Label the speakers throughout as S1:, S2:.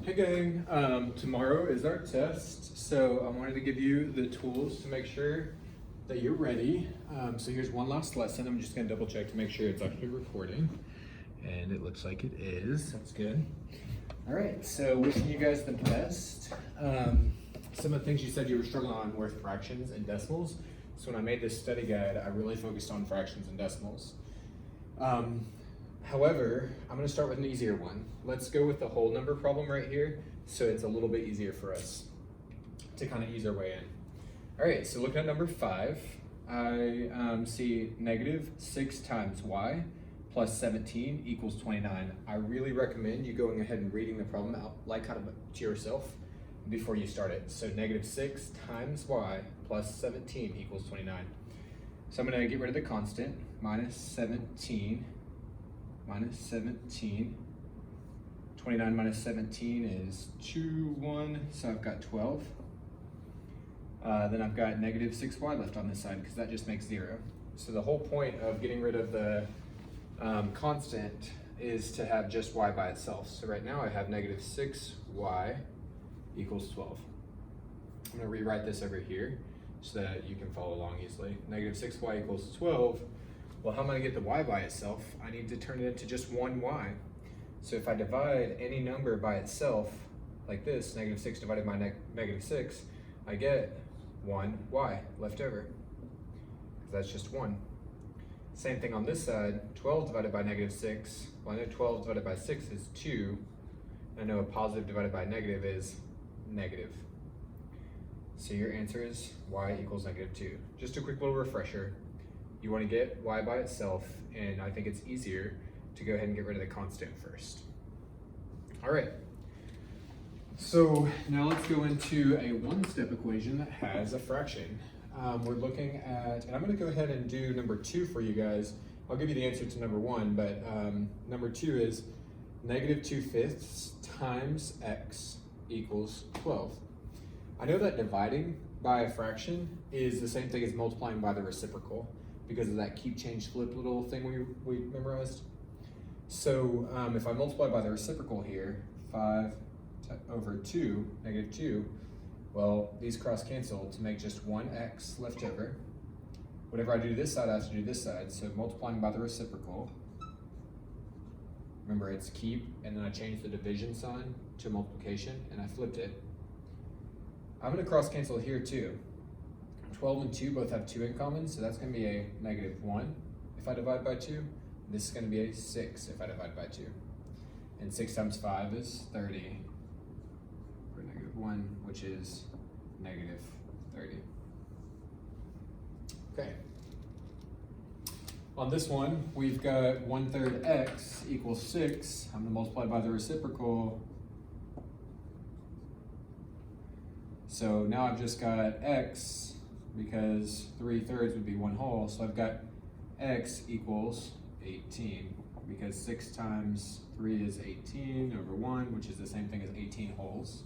S1: Hey gang, tomorrow is our test, so I wanted to give you the tools to make sure that you're ready. So here's one last lesson. I'm just gonna double check to make sure it's actually recording. And it looks like it is, that's good. All right, so wishing you guys the best. Some of the things you said you were struggling on were fractions and decimals. So when I made this study guide, I really focused on fractions and decimals. However, I'm gonna start with an easier one. Let's go with the whole number problem right here, so it's a little bit easier for us to kind of ease our way in. All right, so looking at number 5, I see negative 6 times y plus 17 equals 29. I really recommend you going ahead and reading the problem out like kind of to yourself before you start it. So negative 6 times y plus 17 equals 29. So I'm gonna get rid of the constant, minus 17, 29 minus 17 is 2, 1, so I've got 12. Then I've got negative 6y left on this side because that just makes 0. So the whole point of getting rid of the constant is to have just y by itself. So right now I have negative 6y equals 12. I'm going to rewrite this over here so that you can follow along easily. Negative 6y equals 12. Well, how am I going to get the y by itself? I need to turn it into just one y. So if I divide any number by itself, like this, negative 6 divided by negative 6, I get 1 y left over, because that's just 1. Same thing on this side, 12 divided by negative 6. Well, I know 12 divided by 6 is 2. I know a positive divided by negative is negative. So your answer is y equals negative 2. Just a quick little refresher. You want to get y by itself, and I think it's easier to go ahead and get rid of the constant first. All right. So now let's go into a one-step equation that has a fraction. We're looking at, and I'm going to go ahead and do number 2 for you guys. I'll give you the answer to number 1, but number 2 is negative 2/5 times x equals 12. I know that dividing by a fraction is the same thing as multiplying by the reciprocal because of that keep, change, flip little thing we memorized. So if I multiply by the reciprocal here, 5 over 2, negative 2, well, these cross cancel to make just 1x left over. Whatever I do this side, I have to do this side. So multiplying by the reciprocal, remember it's keep, and then I changed the division sign to multiplication, and I flipped it. I'm going to cross cancel here too. 12 and 2 both have 2 in common, so that's going to be a negative 1 if I divide by 2. This is going to be a 6 if I divide by 2. And 6 times 5 is 30. For negative 1, which is negative 30. Okay. On this one, we've got 1/3 x equals 6. I'm going to multiply by the reciprocal. So now I've just got x, because 3/3 would be 1 whole, so I've got x equals 18, because 6 times 3 is 18 over 1, which is the same thing as 18 wholes.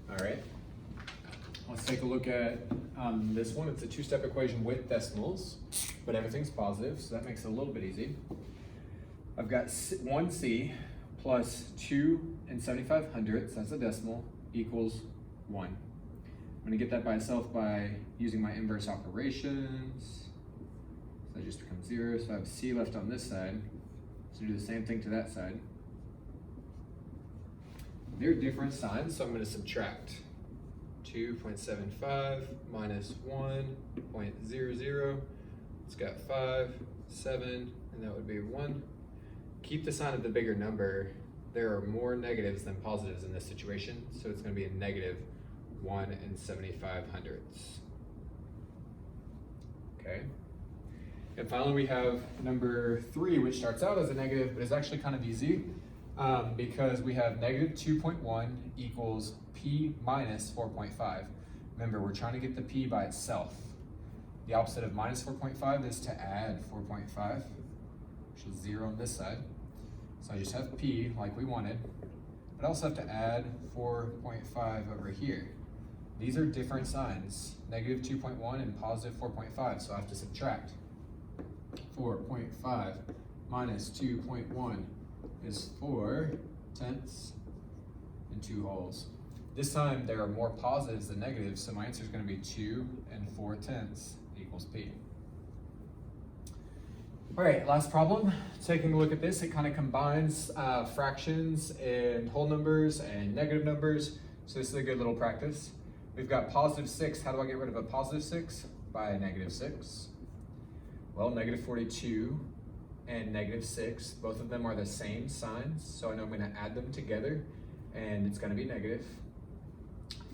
S1: All right, let's take a look at this one. It's a 2-step equation with decimals, but everything's positive, so that makes it a little bit easy. I've got 1c plus 2 and 75/100, that's a decimal, equals 1. I'm going to get that by itself by using my inverse operations. So that just becomes 0. So I have c left on this side. So do the same thing to that side. They're different signs, so I'm going to subtract. 2.75 minus 1.00. It's got 5, 7, and that would be 1. Keep the sign of the bigger number. There are more negatives than positives in this situation, so it's going to be a negative 1 and 75/100. Okay. And finally, we have number 3, which starts out as a negative, but is actually kind of easy because we have negative 2.1 equals p minus 4.5. Remember, we're trying to get the p by itself. The opposite of minus 4.5 is to add 4.5, which is 0 on this side. So I just have p like we wanted, but I also have to add 4.5 over here. These are different signs, negative 2.1 and positive 4.5, so I have to subtract. 4.5 minus 2.1 is 4 tenths and 2 wholes. This time there are more positives than negatives, so my answer is going to be 2 4/10 equals P. All right, last problem. Taking a look at this, it kind of combines fractions and whole numbers and negative numbers, so this is a good little practice. We've got positive 6. How do I get rid of a positive 6? By a negative 6. Well, negative 42 and negative 6, both of them are the same signs, so I know I'm going to add them together, and it's going to be negative.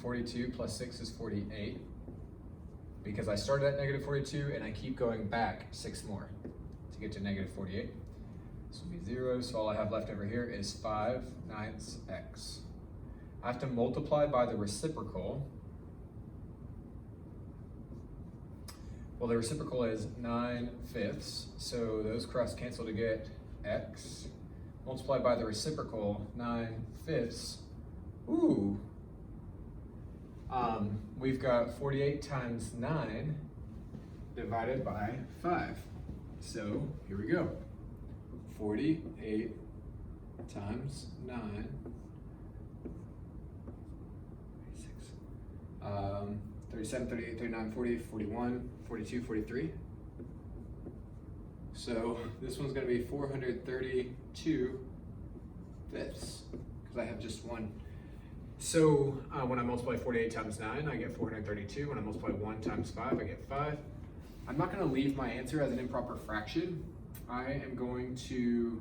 S1: 42 plus 6 is 48, because I started at negative 42 and I keep going back 6 more to get to negative 48. This will be 0, so all I have left over here is 5/9 x. I have to multiply by the reciprocal. Well, the reciprocal is 9/5, so those cross cancel to get x. Multiplied by the reciprocal, 9/5. Ooh. We've got 48 times 9 divided by 5. So here we go. 48 times 9. 37, 38, 39, 40, 41, 42, 43. So this one's going to be 432 fifths, because I have just one. So when I multiply 48 times 9, I get 432. When I multiply 1 times 5, I get 5. I'm not going to leave my answer as an improper fraction. I am going to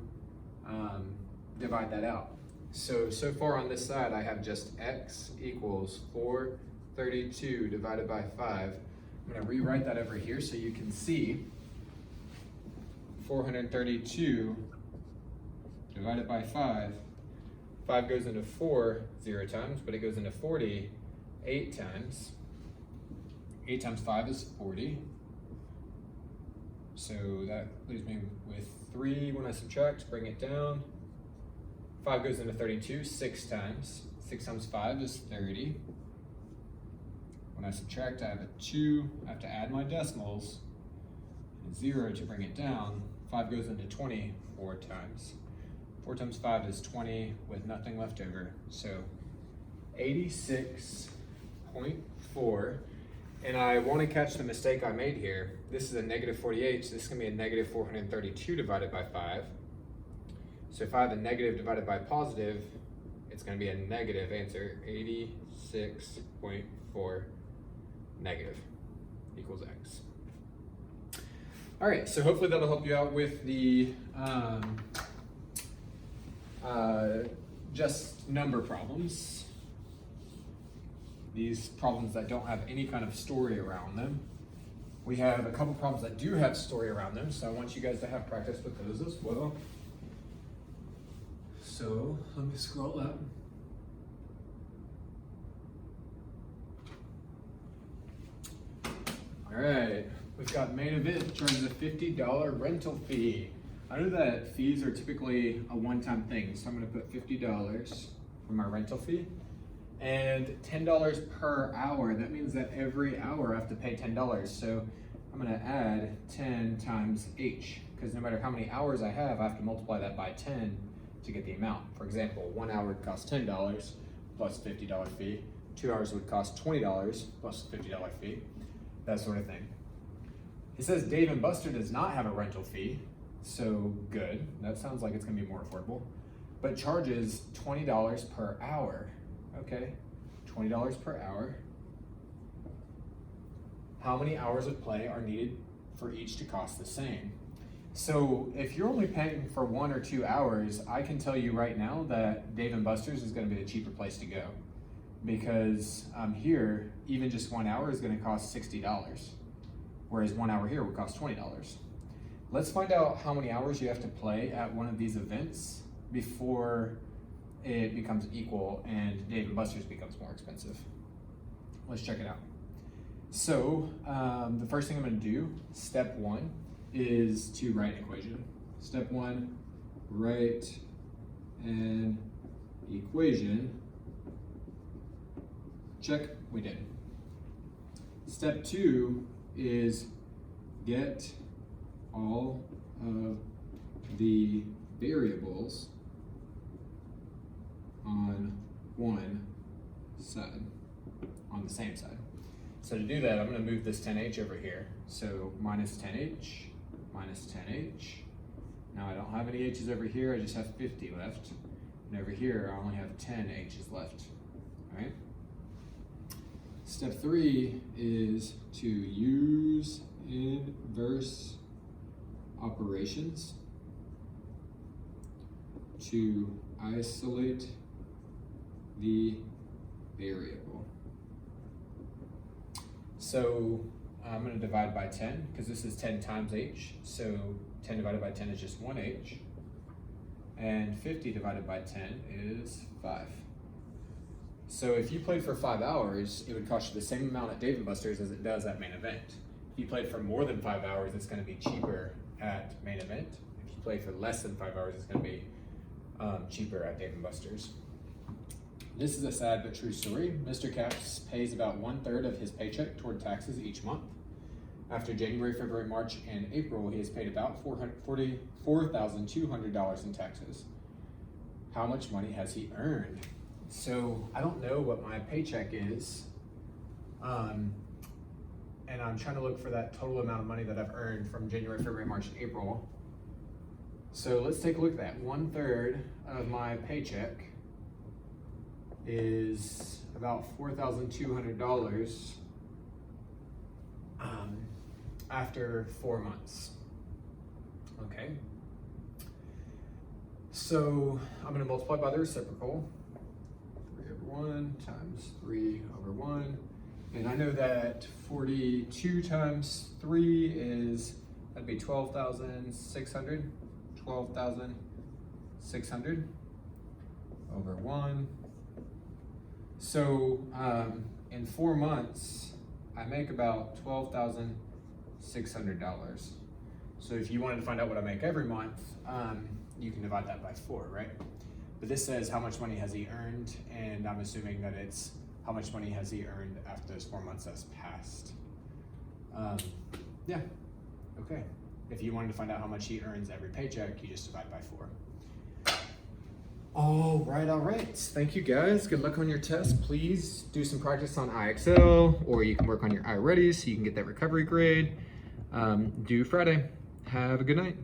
S1: divide that out. So far on this side, I have just x equals 432 divided by 5. I'm going to rewrite that over here so you can see 432 divided by 5. 5 goes into 4 0 times, but it goes into 40 8 times. 8 times 5 is 40. So that leaves me with 3 when I subtract, bring it down. 5 goes into 32 6 times. 6 times 5 is 30. When I subtract, I have a 2. I have to add my decimals. And 0 to bring it down. 5 goes into 20 4 times. 4 times 5 is 20 with nothing left over. So 86.4. And I want to catch the mistake I made here. This is a negative 48, so this is going to be a negative 432 divided by 5. So if I have a negative divided by positive, it's going to be a negative answer. 86.4 negative equals x. All right, so hopefully that'll help you out with the just number problems. These problems that don't have any kind of story around them. We have a couple problems that do have story around them, so I want you guys to have practice with those as well. So let me scroll up. All right, we've got main event, charges a $50 rental fee. I know that fees are typically a one-time thing, so I'm going to put $50 for my rental fee. And $10 per hour. That means that every hour I have to pay $10. So I'm going to add 10 times h, because no matter how many hours I have to multiply that by 10 to get the amount. For example, 1 hour would cost $10 plus $50 fee. 2 hours would cost $20 plus $50 fee. That sort of thing. It says Dave & Buster does not have a rental fee. So good. That sounds like it's going to be more affordable. But charges $20 per hour. Okay, $20 per hour. How many hours of play are needed for each to cost the same? So if you're only paying for 1 or 2 hours, I can tell you right now that Dave & Buster's is going to be the cheaper place to go, because here, even just 1 hour is going to cost $60, whereas 1 hour here would cost $20. Let's find out how many hours you have to play at one of these events before it becomes equal and Dave & Buster's becomes more expensive. Let's check it out. So the first thing I'm going to do, step 1, is to write an equation. Step 1, write an equation. Check, we did. Step 2 is get all of the variables on one side on the same side. So to do that, I'm going to move this 10h over here. So minus 10h, minus 10h. Now I don't have any h's over here, I just have 50 left. And over here, I only have 10 h's left, all right? Step 3 is to use inverse operations to isolate the variable. So I'm going to divide by 10 because this is 10 times h. So 10 divided by 10 is just 1h. And 50 divided by 10 is 5. So if you played for 5 hours, it would cost you the same amount at Dave & Buster's as it does at Main Event. If you played for more than 5 hours, it's going to be cheaper at Main Event. If you play for less than 5 hours, it's going to be cheaper at Dave & Buster's. This is a sad but true story. Mr. Caps pays about 1/3 of his paycheck toward taxes each month. After January, February, March, and April, he has paid about $4,200 in taxes. How much money has he earned? So I don't know what my paycheck is, and I'm trying to look for that total amount of money that I've earned from January, February, March, and April. So let's take a look at that. 1/3 of my paycheck is about $4,200 after 4 months. Okay. So I'm going to multiply by the reciprocal. 3/1 times 3/1. And I know that 42 times 3 is, that'd be 12,600. 12,600 over 1. So in 4 months, I make about $12,600. So if you wanted to find out what I make every month, you can divide that by 4, right? But this says how much money has he earned, and I'm assuming that it's how much money has he earned after those 4 months has passed. Yeah, okay. If you wanted to find out how much he earns every paycheck, you just divide by 4. All right. Thank you guys. Good luck on your test. Please do some practice on IXL, or you can work on your iReady so you can get that recovery grade. Due Friday. Have a good night.